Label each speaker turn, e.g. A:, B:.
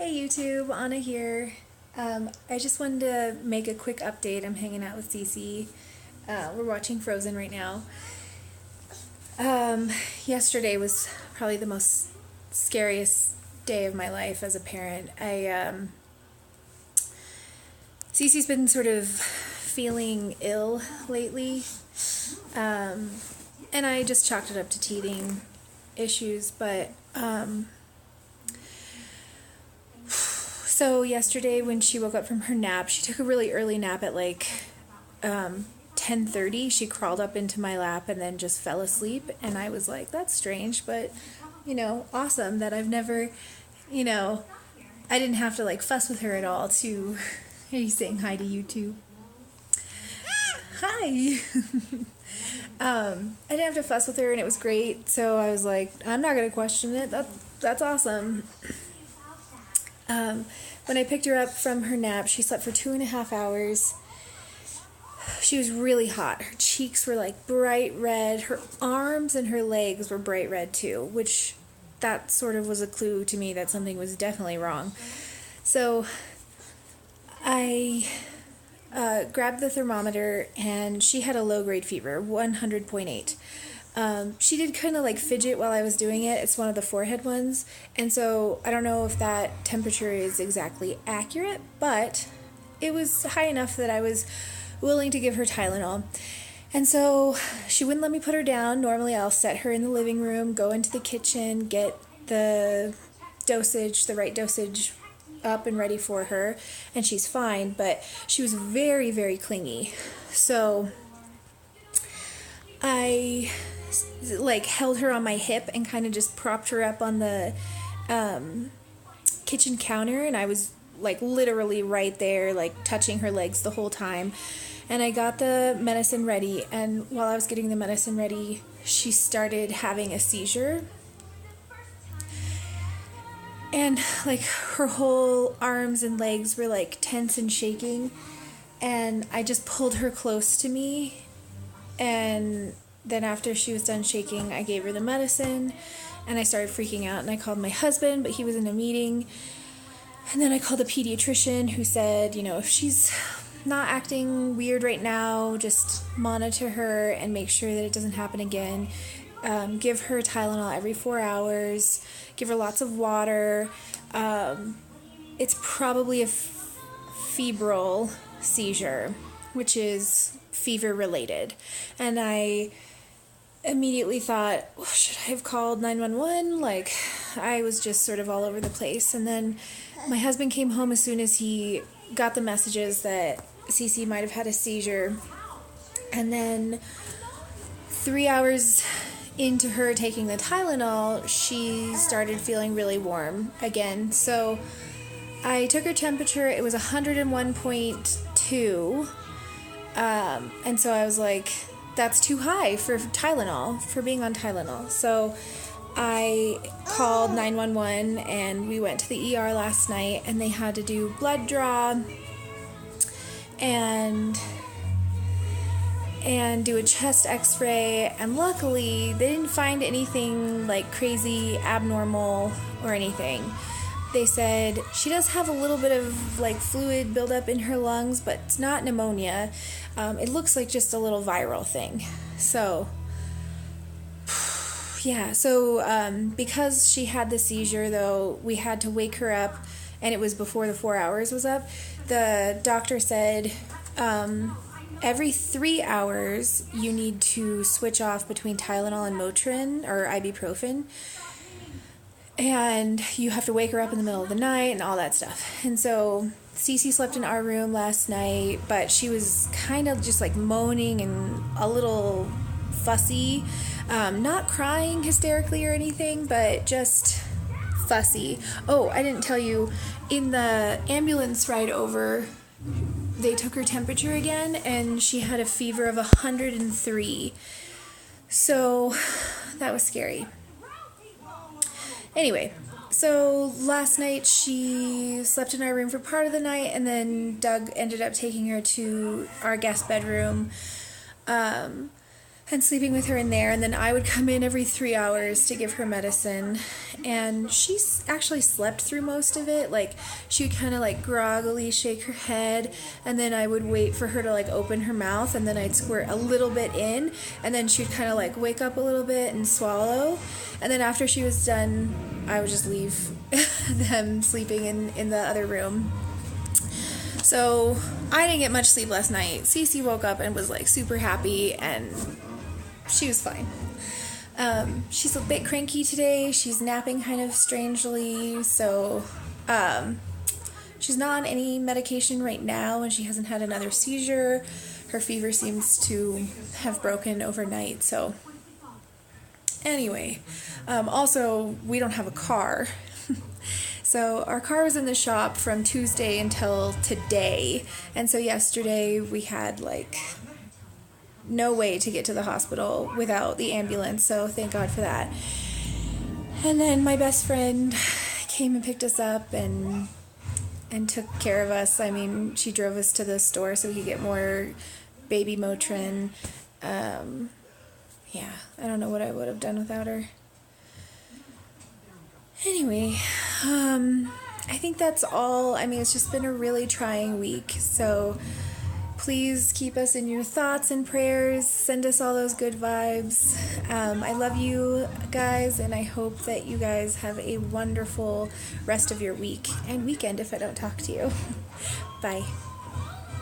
A: Hey YouTube, Anna here. I just wanted to make a quick update. I'm hanging out with Cece. We're watching Frozen right now. Yesterday was probably the most scariest day of my life as a parent. Cece's been sort of feeling ill lately, and I just chalked it up to teething issues, but so yesterday when she woke up from her nap, she took a really early nap at like 10:30. She crawled up into my lap and then just fell asleep, and I was like, that's strange, but awesome that I've never, I didn't have to like fuss with her at all to are you saying hi to YouTube? Hi. I didn't have to fuss with her, and it was great, so I was like, I'm not going to question it. That's awesome. When I picked her up from her nap, she slept for 2.5 hours. She was really hot. Her cheeks were like bright red. Her arms and her legs were bright red too, which that sort of was a clue to me that something was definitely wrong. So I grabbed the thermometer, and she had a low-grade fever, 100.8. She did kind of like fidget while I was doing it. It's one of the forehead ones, and so I don't know if that temperature is exactly accurate, but it was high enough that I was willing to give her Tylenol. And so she wouldn't let me put her down. Normally I'll set her in the living room, go into the kitchen, get the right dosage up and ready for her, and she's fine, but she was very, very clingy. So I like held her on my hip and kind of just propped her up on the kitchen counter, and I was like literally right there, like touching her legs the whole time. And I got the medicine ready, and while I was getting the medicine ready, she started having a seizure. And like her whole arms and legs were like tense and shaking, and I just pulled her close to me, and then after she was done shaking, I gave her the medicine, and I started freaking out, and I called my husband, but he was in a meeting. And then I called a pediatrician who said, if she's not acting weird right now, just monitor her and make sure that it doesn't happen again. Give her Tylenol every 4 hours. Give her lots of water. It's probably a febrile seizure, which is fever related. And I immediately thought, well, should I have called 911? Like, I was just sort of all over the place. And then my husband came home as soon as he got the messages that Cece might have had a seizure. And then 3 hours into her taking the Tylenol, she started feeling really warm again. So I took her temperature. It was 101.2. And so I was like, that's too high for Tylenol, for being on Tylenol. So I called 911, and we went to the ER last night, and they had to do blood draw and do a chest x-ray, and luckily they didn't find anything like crazy abnormal or anything. They said she does have a little bit of like fluid buildup in her lungs, but it's not pneumonia. It looks like just a little viral thing. So yeah, so because she had the seizure, though, we had to wake her up, and it was before the 4 hours was up. The doctor said every 3 hours you need to switch off between Tylenol and Motrin or ibuprofen, and you have to wake her up in the middle of the night and all that stuff. And so Cece slept in our room last night, but she was kind of just like moaning and a little fussy, not crying hysterically or anything, but just fussy. Oh, I didn't tell you, in the ambulance ride over, they took her temperature again, and she had a fever of 103. So that was scary. Anyway, so last night she slept in our room for part of the night, and then Doug ended up taking her to our guest bedroom. and sleeping with her in there. And then I would come in every 3 hours to give her medicine. And she actually slept through most of it. Like, she would kind of like groggily shake her head, and then I would wait for her to like open her mouth, and then I'd squirt a little bit in, and then she'd kind of like wake up a little bit and swallow. And then after she was done, I would just leave them sleeping in the other room. So I didn't get much sleep last night. Cece woke up and was like super happy, and she was fine. She's a bit cranky today. She's napping kind of strangely, so she's not on any medication right now, and she hasn't had another seizure. Her fever seems to have broken overnight, so anyway. Also, we don't have a car. So our car was in the shop from Tuesday until today, and so yesterday we had like no way to get to the hospital without the ambulance, so thank God for that. And then my best friend came and picked us up and took care of us. I mean, she drove us to the store so we could get more baby Motrin. Yeah, I don't know what I would have done without her. Anyway, I think that's all. I mean, it's just been a really trying week, so please keep us in your thoughts and prayers. Send us all those good vibes. I love you guys, and I hope that you guys have a wonderful rest of your week and weekend if I don't talk to you. Bye.